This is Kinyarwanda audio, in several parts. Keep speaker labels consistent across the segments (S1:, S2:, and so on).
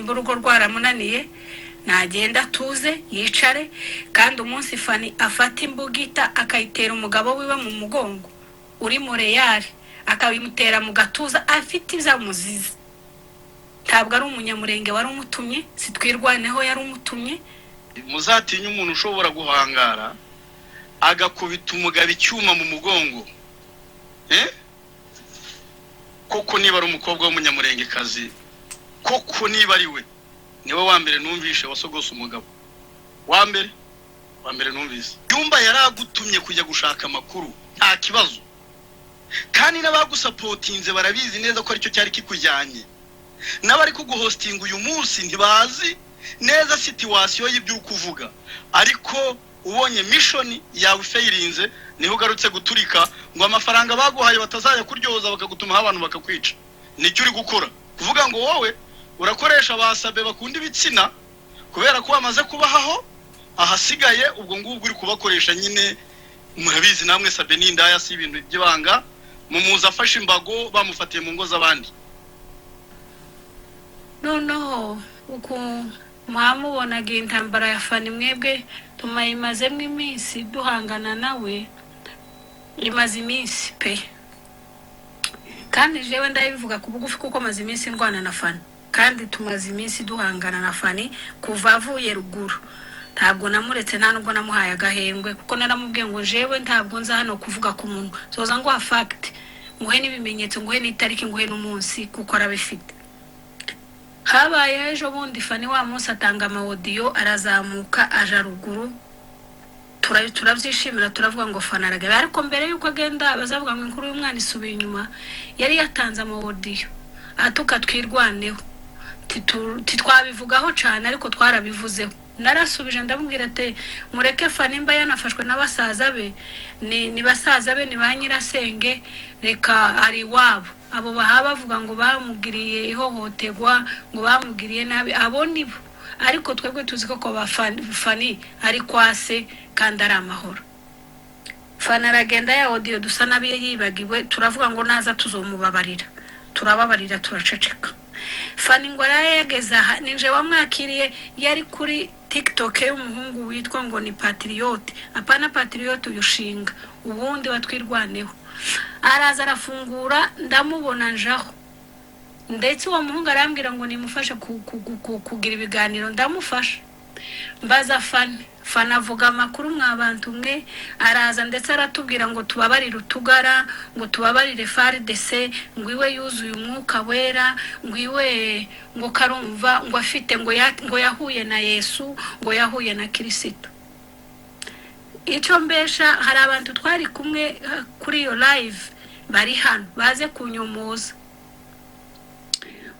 S1: nimba urugo rwaramunaniye nagenda tuze yicare kandi umunsi Fani afata imbugita akayitera umugabo wiwe mu mugongo uri Moreyali akabimutera mu gatuza afite izamuziza. Ntabwo ari umunyamurenge wari umutumye, sitwirwaneho yari umutumye.
S2: Muzatinya umuntu ushobora guhangara agakubita umugabo icyuma mu mugongo. Koko niba ari umukobwa w'umunyamurenge kazi, koko niba ari we niwe wa mbere numvishe wasogose umugabo wa mbere numvise. Yumba yaragutumye kujya gushaka amakuru nta kibazo, kandi n'abagusapotinze barabizi neza ko aricyo cyari kikujyanye. N'abari kuguhostinga uyu munsi ntibazi neza situation y'ibyo ukuvuga, ariko ubonye mission yawe failinze niho ugarutse guturika ngo amafaranga baguhaye batazajya kuryoza bakagutuma abantu bakakwica. Nicyo uri gukora kuvuga ngo wowe urakoresha basabe bakunda ibitsina kubera ko bamaze kubahaho, ahasigaye ubwo ngubwo uri kubakoresha nyine. Murabizi namwe Sabe n'indaya si ibintu by'ibanga, mumuza afashe imbago bamufatiye mu ngo z'abandi.
S1: Noneho uko mwamubonaga intambara ya Fani mwebwe tumayimazemo iminsi duhangana nawe, imaze iminsi pe, kandi jewe ndabivuga ku bugufi kuko maze iminsi ndwana na Fani, kandi tumaze iminsi duhangana na Fani kuva avuye ruguru. Ntabwo namuretse nta nubwo namuhaye agahembwe kuko naramubwiye ngo jewe ntabwo nza hano kuvuga ku muntu, soza ngo fact nguhe n'ibimenyetso, nguhe n'itariki, nguhe n'umunsi kuko arabifite. Habaye ejo bundi Fani wa munsi atanga amaudio arazamuka aja ruguru, turabyishimira turavuga ngo Fani aragaba. Ariko mbere yuko agenda bazavuga ngo inkuru y'umwana isubiye inyuma, yari yatanze amaudio atuka twirwaneho, titwabivugaho cyane ariko twarabivuzeho. Narasubije ndamubwira ate mureke Fani mba yanafashwe n'abasaza be, ni basaza be ni ba nyirasenge, reka ari wabo abo bahaba bavuga ngo bamugiriye ihohoterwa, ngo bamugiriye nabi, abo nibo. Ariko twebwe tuzi ko ba Fani ari kwase kandi ari amahoro. Fani aragenda ya audio dusa nabi yibagiwe, turavuga ngo naza tuzomubabarira, turababarira turaceceka. Fani ngo arayegeza ninje wamwakiriye yari kuri TikTok y'umuhungu witwa ngo ni Patriot, apana Patriot uyushinga ubundi watwirwaneho. Araza arafungura ndamubona njaho, ndetse uwo muhungu arambwira ngo nimufashe kugira ibiganiro, ndamufasha. Mbaza Fani avuga amakuru mwabantu mwe, araza ndetse aratubwira ngo tubabarire utugara, ngo tubabarire FARDC, ngo iwe yuzuye umwuka wera, ngo iwe ngo karumva, ngo afite ngo yahuye na Yesu, ngo yahuye na Kristo. Icyo mbesha hari abantu twari kumwe kuri iyo live bari hano baze kunyomoza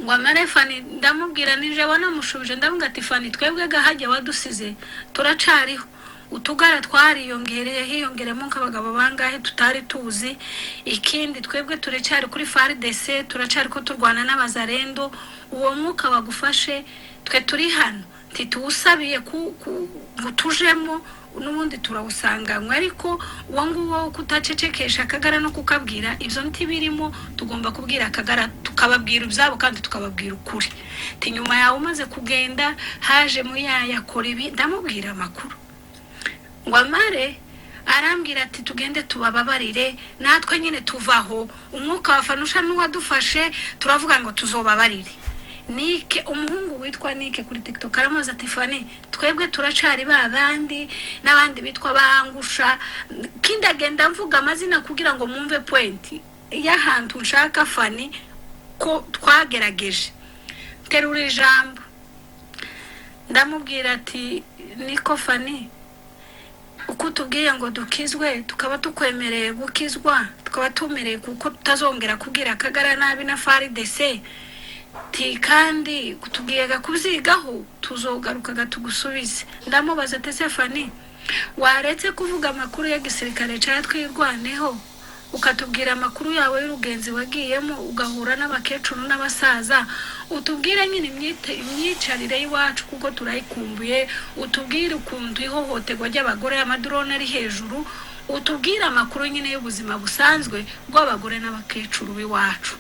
S1: ngo amare Fani. Ndamubwira nije wanamushubije ndamubwira ati Fani twebwe gahajya wadusize turacariho, utugara twariyongereye hiyongeremo nk'abagabo bangahe tutari tuzi. Ikindi twebwe turecari kuri FARDC, turacari ko turwana n'abazarendo. Uwo mwuka wagufashe twe turi hano tituusabiye tujemo n'ubundi turawusanganywe, ariko uwo nguwo kutacecekesha akagara no kukabwira ibyo ntibirimo. Tugomba kubwira akagara tukababwira ibyabo kandi tukababwira ukuri. Nyuma yawe umaze kugenda haje mu yakora ibi, ndamubwira amakuru ngo amare arambwira ati tugende tubababarire natwe nyine tuvaho. Umwuka wa Fanusha n'uwadufashe turavuga ngo tuzobabarire. Nike umuhungu witwa Nike kuri TikTok aramaze ati Fani twebwe turacari babandi n'abandi bitwa bangusha, kindagenda mvuga amazina kugira ngo mwumve point y'ahantu nshaka Fani ko twagerageje. Terura ijambo ndamubwira ati niko Fani uko tubwiye ngo dukizwe tukaba tukwemereye gukizwa, tukaba tumereye kuko tutazongera kubwira akagara nabi na FARDC, kandi kutubwiye kuzigaho tuzogaruka tugusubize. Ndamubaza ati Fani waretse kuvuga amakuru ya gisirikare cyatwirwaneho ukatubwira amakuru yawe y'urugenzi wagiyemo ugahura n'abakecuru n'abasaza, utubwire nyine imyicarire y'iwacu kuko turayikumbuye, utubwire ukuntu ihohoterwa ry'abagore y'amadrone ari hejuru, utubwire amakuru nyine y'ubuzima busanzwe bw'abagore n'abakecuru b'iwacu.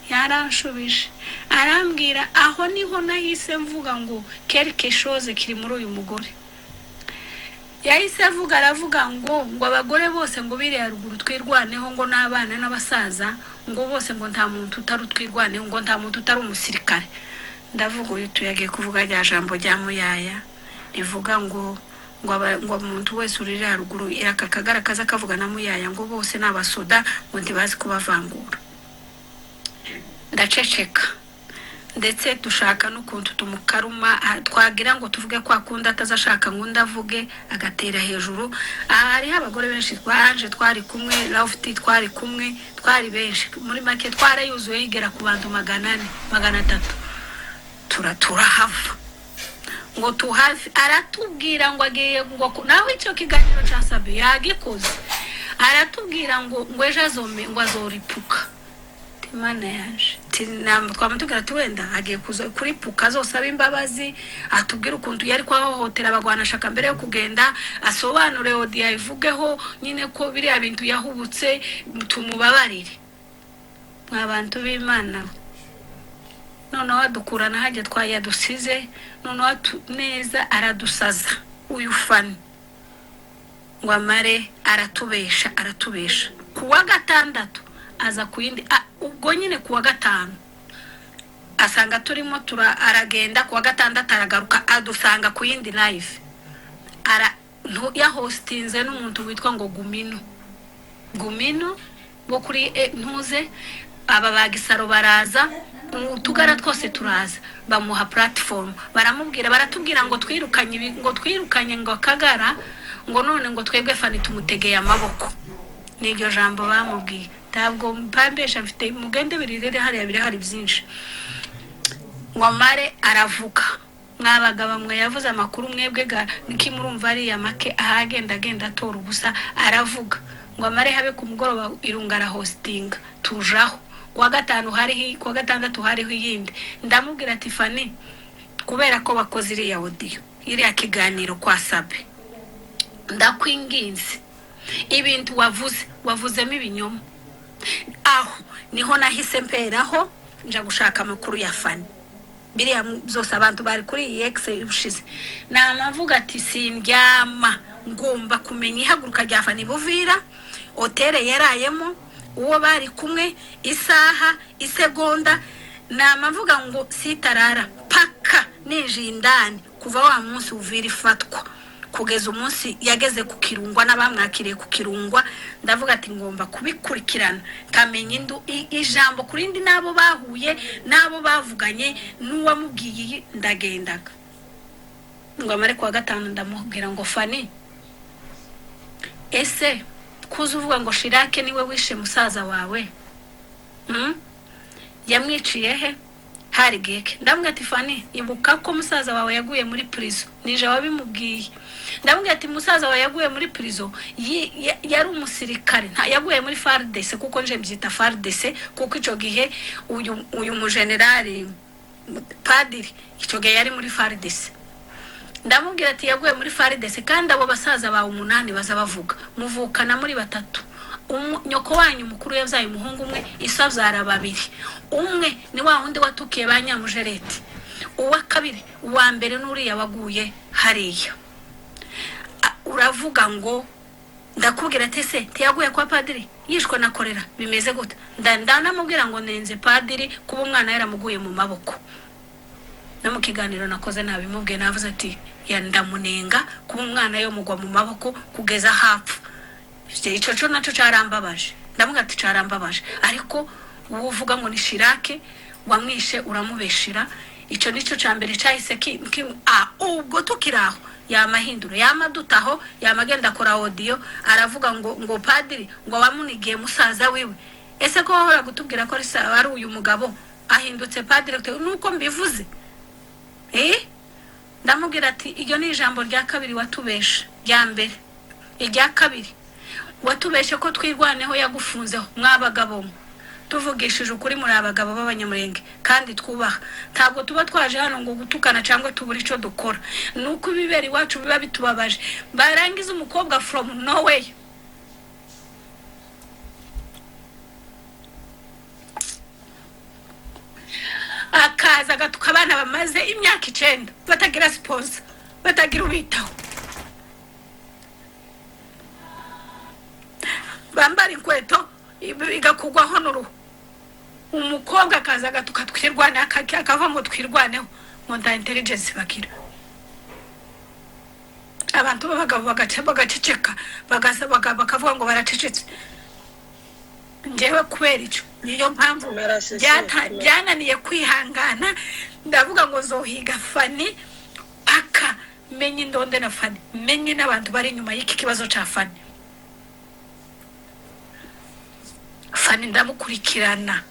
S1: yaranshubije arambwira aho niho nahise mvuga ngo quelque chose kiri muri uyu mugore. Yahise aravuga ngo abagore bose ngo biriya ruguru twirwaneho ngo n'abana n'abasaza ngo bose ngo nta muntu utarutwirwaneho ngo nta muntu utari umusirikare. Ndavuga uyu tuyagiye kuvuga rya jambo rya muyaya rivuga ngo umuntu wese urira ruguru irakakagarakaza kavuga na muyaya ngo bose n'abasoda ngo ndibazi kubavangura. Ndaceceka ndetse dushaka n'ukuntu tumukaruma twagira ngo tuvuge kwa kundi atazashaka ngo ndavuge agatera hejuru. Hari abagore benshi twari kumwe, Lofty twari kumwe, twari benshi muri make twarayuzuye igera ku bantu 400 300 turahava ngo tuhafi. Aratubwira ngo agiye ngo nawe icyo kiganiro cya Sabe yagikoze, aratubwira ngo ejo azome ngo azoripuka. Imana yaje twamutubwira ati wenda agiye kuza kuri puka zose abimbabazi, atubwira ukuntu yari kwahohotera abagwanashaka mbere yo kugenda, asobanure Odia ivugeho nyine ko biri abintu yahubutse tumubabarire. Mwabantu b'Imana none wadukurana haje twayadusize, none neza aradusaza uyu fani ngo amare aratubesha kuwa gatandatu aza kuyindi ubwo nyine kuwa gatanu asanga turimo aragenda kuwa gatandatu aragaruka adusanga kuyindi live ya hostinze n'umuntu witwa ngo Gumino bo kuri ntuze aba bagisaro baraza tugara twose turaza bamuha platform baratubwira ngo twirukanye ngo Kagara ngo none ngo twebwe fani tumutegeye amaboko. Niryo jambo bamubwiye. Ntabwo mpambesha mfite mugende birirere hari byinshi. Ngomare aravuga mwabagaba mwe yavuze amakuru mwebwe ga nikimurumva ari yamake ahagenda atora ubusa aravuga. Ngomare habe ku mugoroba irungara hosting tujaho kuwa gatanu kuwa gatandatu hariho yindi. Ndamubwira ati Fani kubera ko bakoze iri ya audio iri ya kiganiro kwa Sabe ndakwinginze ibintu wavuzemo ibinyoma. Aho niho nahise mperaho nja gushaka amakuru ya Fani. Biriya zose abantu bari kuri X ushize namavuga ati simbyama ngomba kumenya ihaguruka rya Fani Buvira, hotel yarayemo, uwo bari kumwe, isaha, isegonda. Namavuga ngo sitarara paka ninjiye indani kuva wa munsi Uvira ifatwa kugeza umunsi yageze ku Kirungwa n'abamwakiriye ku Kirungwa. Ndavuga ati ngomba kubikurikirana kamenya ijambo kurindi nabo bahuye nabo bavuganye n'uwamubwiye ndagendaga. Ngo amare kuwa gatanu ndamubwira ngo Fani ese kuza uvuga ngo Shirake niwe wishe musaza wawe yamwiciye he hari geke? Ndamubwira ati Fani ibuka ko musaza wawe yaguye muri prison nije wabimubwiye. Ndamubwira ati musaza wawe yaguye muri prison yari umusirikare nta yaguye muri FARDC kuko nje mbyita FARDC kuko ico gihe uyu mu generali padiri ico gihe yari muri FARDC. Ndamubwira ati yaguye muri FARDC kandi abo basaza bawe 8 baza bavuga muvukana muri batatu. Nyoko wanyu mukuru yavyaye umuhungu umwe isavyara 2. Umwe ni wa wundi watukiye banyamujereti, uwa kabiri uwa mbere nuriya waguye hariya. Uravuga ngo ndakubwira ati se tiyaguye kwa padiri yishwe na korera bimeze gute? Ndanamubwira ngo nenze padiri kuba umwana yaramuguye mu maboko. No mu kiganiro nakoze nabimubwiye navuze ati ya ndamunenga kuba umwana yo mugwa mu maboko kugeza hapfu. Ico naco carambabaje. Ndamubwira ati carambabaje ariko uvuga ngo ni Shirake wamwishe uramubeshira. Ico nico cambere cyahise ubwo tukiraho yamahinduro yamadutaho yamagenda kora audio aravuga ngo padiri ngo wamunigiye musaza wiwe. Ese ko wahora gutubwira ko ari uyu mugabo ahindutse padiri nuko mbivuze ndamubwira ati iyo ni ijambo rya kabiri watubesha rya mbere. Irya kabiri watubeshe ko twirwaneho yagufunzeho mwabagabo tuvugishije ukuri muri abagabo b'abanyamurenge kandi twubaha. Ntabwo tuba twaje hano ngo gutukana cyangwa tubura ico dukora. Nuko ibibera iwacu biba bitubabaje. Barangiza umukobwa from nowhere akaza agatuka abana bamaze imyaka 9 batagira sponsor batagira ubitaho bambara inkweto igakugwaho n'uruhu umukobwa akaza agatuka twirwana akava ngo twirwaneho ngo nda intelligence bagira abantu b'abagabo bagaceceka bakavuga ngo baracecetse njyewe kubera icyo niyo mpamvu byananiye kwihangana ndavuga ngo zohiga Fani aka menye indonde na Fani menye n'abantu bari inyuma y'iki kibazo ca Fani ndamukurikirana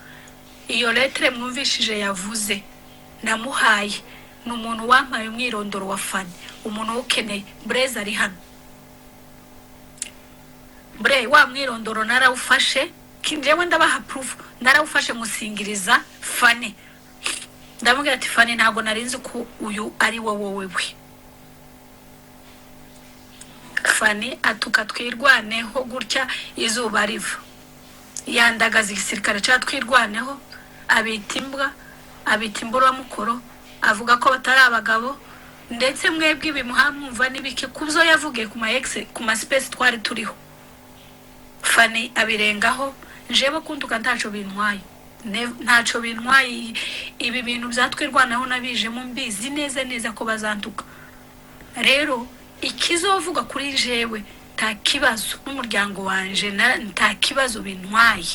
S1: iyo letre mwumvishije yavuze namuhaye n'umuntu wampaye umwirondoro wa Fani umuntu ukeneye Breza ari hano Bre wa mwirondoro narawufashe kinjewe ndabaha proof narawufashe musingiriza Fani ndamubwira ati Fani ntago narinzi ko uyu ari wowe Fani atuka twirwaneho gutya izuba riva yandagaza igisirikare cya twirwaneho abita imbura mukoro avuga ko batari abagabo ndetse mwebwe bimuhamumva nibike kubzo yavugiye ku ma ex ku ma space twari turiho Fani abirengaho njebo kuntuka ntaco bintwaye ibi bintu byatwirwanaho nabijemo mbizi neza ko bazantuka rero ikizovuga kuri jewe nta kibazo n'umuryango wanje nta kibazo bintwaye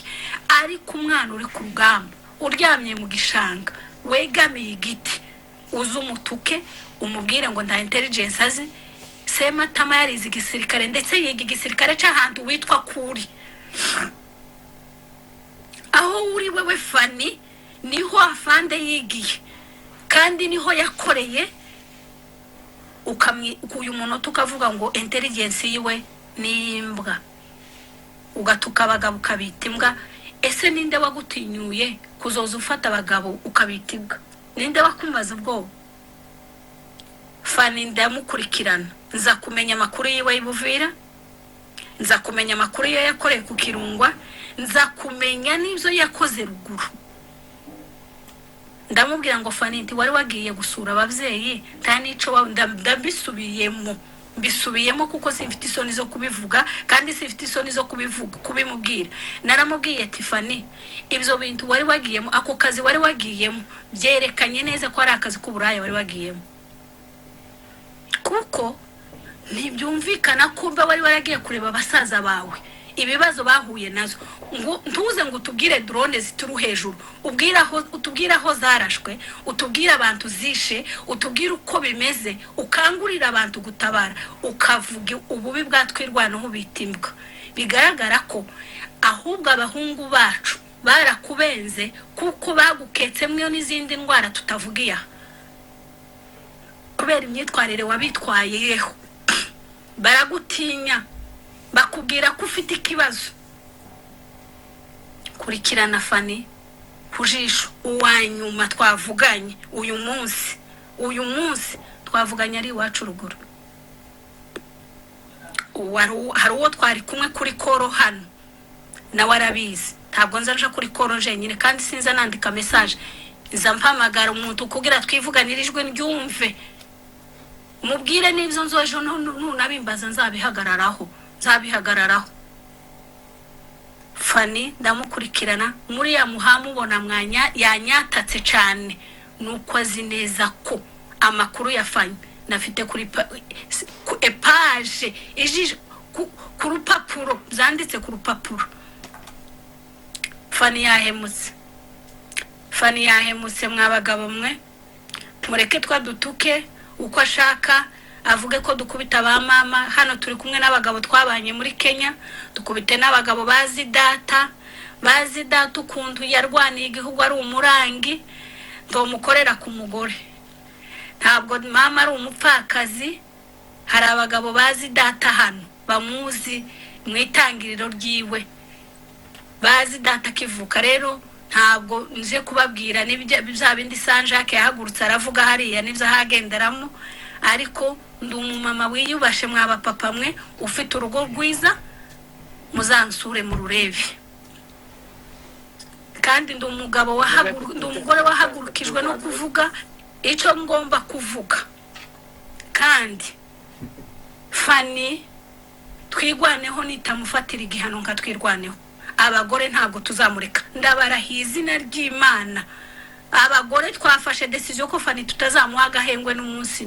S1: ariko umwana uri ku rugamba uryamye mu gishanga wegamiye igiti uzumutuke umubwire ngo nta intelligence azi sema tama yarize igisirikare ndetse yiga igisirikare cy'ahantu witwa kuri aho uri wewe Fani niho afande yigiye kandi niho yakoreye uyu muntu tukavuga ngo intelligence yiwe nimbwa ugatuka abagabo ukabita imbwa ese ninde wagutinyuye kuzoza ufata abagabo ukabita imbwa ninde wakumbaza ubwo Fani ndamukurikirana nza kumenya amakuru yiwe y'Ibuvira nza kumenya amakuru yo yakoreye ku Kirungwa nza kumenya n'ibyo yakoze ruguru ndamubwira ngo Fani nti wari wagiye gusura abavyeyi nta nico mbisubiyemo kuko simfite isoni zo kubivuga kandi simfite isoni zo kubimubwira naramubwiye ati Fani ibyo bintu wari wagiyemo ako kazi wari wagiyemo byerekanye neza ko ari akazi k'uburaya wari wagiyemo kuko ntibyumvikana kumba wari waragiye kureba abasaza bawe ibibazo bahuye nazo ngo ntuze ngo utubwire drone zituru hejuru utubwira aho zarashwe utubwira abantu zishe utubwira uko bimeze ukangurira abantu gutabara ukavuga ububi bwatwirwanaho bitimbwa bigaragara ko ahubwo abahungu bacu barakubenze kuko baguketsemwe n'izindi ndwara tutavugiye kubera imyitwarire wabitwayeho baragutinya bakubwira ko ufite ikibazo kurikirana Fani kujisho uwanyuma twavuganye uyu munsi twavuganye ari iwacu ruguru hari uwo twari kumwe kuri koro hano na warabizi ntabwo nzaje kuri koro jenyine kandi sinza nandika message nza mpamagara umuntu kugira twivuganirijwe ndyumve mubwire n'ibyo nzoje nunabimbaza nzabihagararaho Fani ndamukurikirana muri ya muhamubona mwanya yanyatatse cyane nuko azi neza ko amakuru ya Fani nafite kuri page ku rupapuro zanditse ku rupapuro Fani yahemutse mwabagabo mwe mureke twadutuke uko ashaka avuge ko dukubita ba mama hano turi kumwe n'abagabo twabanye muri Kenya dukubite n'abagabo bazi data ukuntu yarwaniye igihugu ari umurangi ndomukorera ku mugore ntabwo mama ari umupfakazi hari abagabo bazi data hano bamuzi mwitangiriro ryiwe bazi data kivuka rero ntabwo nje kubabwira n'ibya bindi Sanjake yahagurutse aravuga hariya n'ibyo hagenderamo ariko ndi umumama wiyubashe mwaba papa mwe ufite urugo rwiza muzansure mu rurebe kandi ndi umugore wahagurukijwe no kuvuga icyo ngomba kuvuga. kandi Fani twigwaneho nitamufatira igihano nka twirwaneho. Abagore ntabwo tuzamureka, ndabarahiye izina ry'Imana. Abagore twafashe decision ko Fani tutazamuha agahengwe n'umunsi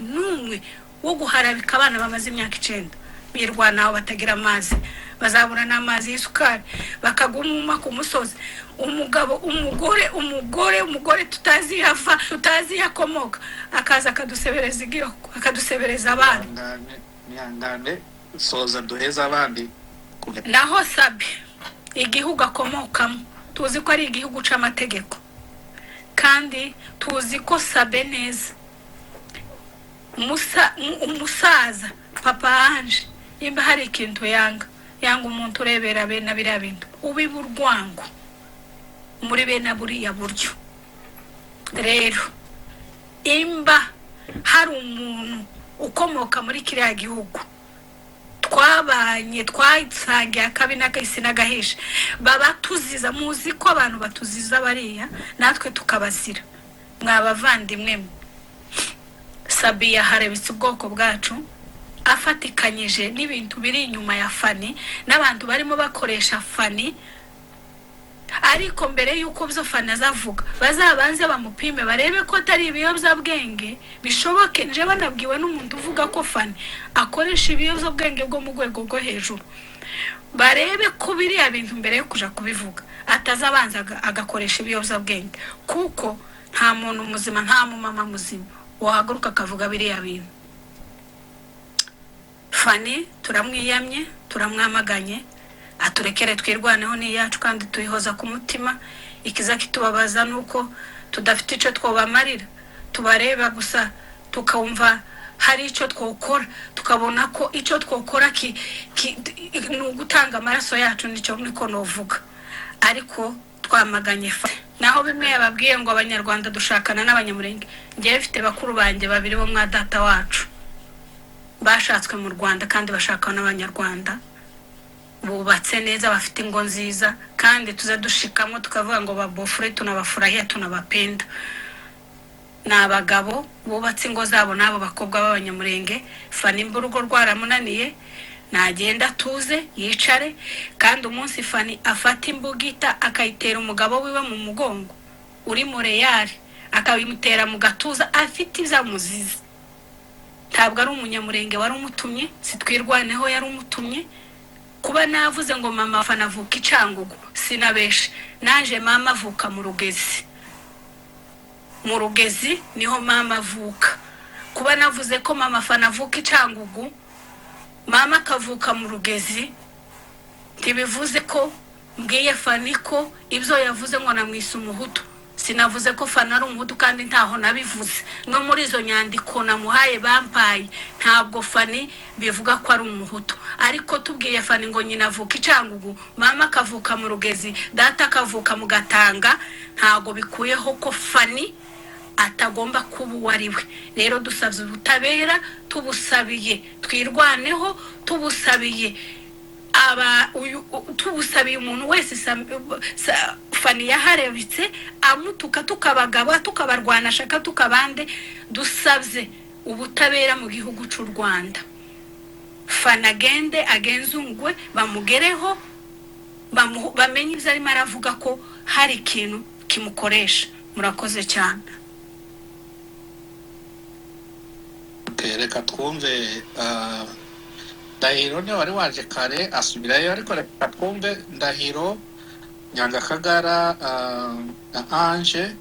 S1: numwe wo guharabika abana bamaze imyaka 9 birwanaho batagira amazi, bazabura n'amazi y'isukari, bakagumuma ku musozi. Umugore tutazi yafa, tutazi yakomoka, akaza akadusebereza igihugu, akadusebereza abana.
S3: Nihangane soza duheza abandi.
S1: Naho Sabe igihugu akomokamo tuzi ko ari igihugu c'amategeko, kandi tuzi ko Sabe neza umusaza Papa Ange imba hari ikintu yanga umuntu urebera bena biriya bintu ubiba urwango muri bena buriya buryo. Rero imba hari umuntu ukomoka muri kiriya gihugu twabanye twasangiye akabi n'akahise n'agahisha, baba tuziza, muzi ko abantu batuziza bariya natwe tukabazira. Mwabavandimwe, Sabe yaharebitse ubwoko bwacu, afatikanyije n'ibintu biri inyuma ya Fani n'abantu barimo bakoresha Fani. Ariko mbere yuko byo Fani azavuga, bazabanze bamupime barebe ko atari ibiyobyabwenge. Bishoboke nje banabwiwe n'umuntu uvuga ko Fani akoresha ibiyobyabwenge bwo mu rwego rwo hejuru, barebe ko biriya bintu mbere yo kuja kubivuga atazabanza agakoresha ibiyobyabwenge, kuko nta muntu muzima, nta mumama muzima wahaguruka akavuga biriya bintu. Fani turamwiyamye, turamwamaganye, aturekere twirwaneho n'iyacu kandi tuyihoza ku mutima. Ikiza kitubabaza nuko tudafite ico twobamarira, tubareba gusa tukumva hari ico twokora, tukabona ko ico twokora gutanga amaraso yacu nico niko novuga. Ariko twamaganye Fani. Naho bimwe yababwiye ngo abanyarwanda dushakana n'abanyamurenge, ngiye mfite bakuru banje babiri bo mwa data wacu bashatswe mu Rwanda kandi bashakana n'abanyarwanda, bubatse neza, bafite ingo nziza, kandi tuza dushikamo tukavuga ngo babofure tunabafurahia tunabapenda. N'abagabo bubatse ingo zabo nabo bakobwa b'abanyamurenge. Fani mburugo rwaramunaniye, nagenda tuze yicare, kandi umunsi Fani afata imbugita akayitera umugabo wiwe mu mugongo uri Moreyali, akabimutera mu gatuza afite izamuziza. Ntabwo ari umunyamurenge wari umutumye, sitwirwaneho yari umutumye. Kuba navuze ngo mama Fani avuka Icangugu sinabeshe, naje mama avuka mu Rugezi niho mama avuka. Kuba navuze ko mama Fani avuka Icangugu, mama akavuka mu Rugezi, ntibivuze ko mbwiye Fani ko ibyo yavuze ngo namwise umuhutu. Sinavuze ko Fani ari umuhutu, kandi ntaho nabivuze. No muri izo nyandiko namuhaye bampaye ntabwo Fani bivuga ko ari umuhutu. Ariko tubwiye Fani ngo nyina avuka Icangugu, mama akavuka mu Rugezi, data akavuka mu Gatanga, ntago bikuyeho ko Fani atagomba kuba uwariwe. Rero dusabye ubutabera, tubusabiye twirwaneho, tubusabiye tubusabiye umuntu wese Fani yaharebitse amutuka, tukabagaba, tukabarwana shaka, tukabande. Dusabye ubutabera mu gihugu cy'u Rwanda. Fani agende agenzungwe, bamugereho, bamenye ibyo arimo aravuga ko hari ikintu kimukoresha. Murakoze cyane.
S3: Reka twumve Ndahiro niwe wari waje kare asubirayo, ariko reka twumve Ndahiro, Nyangakagara na Ange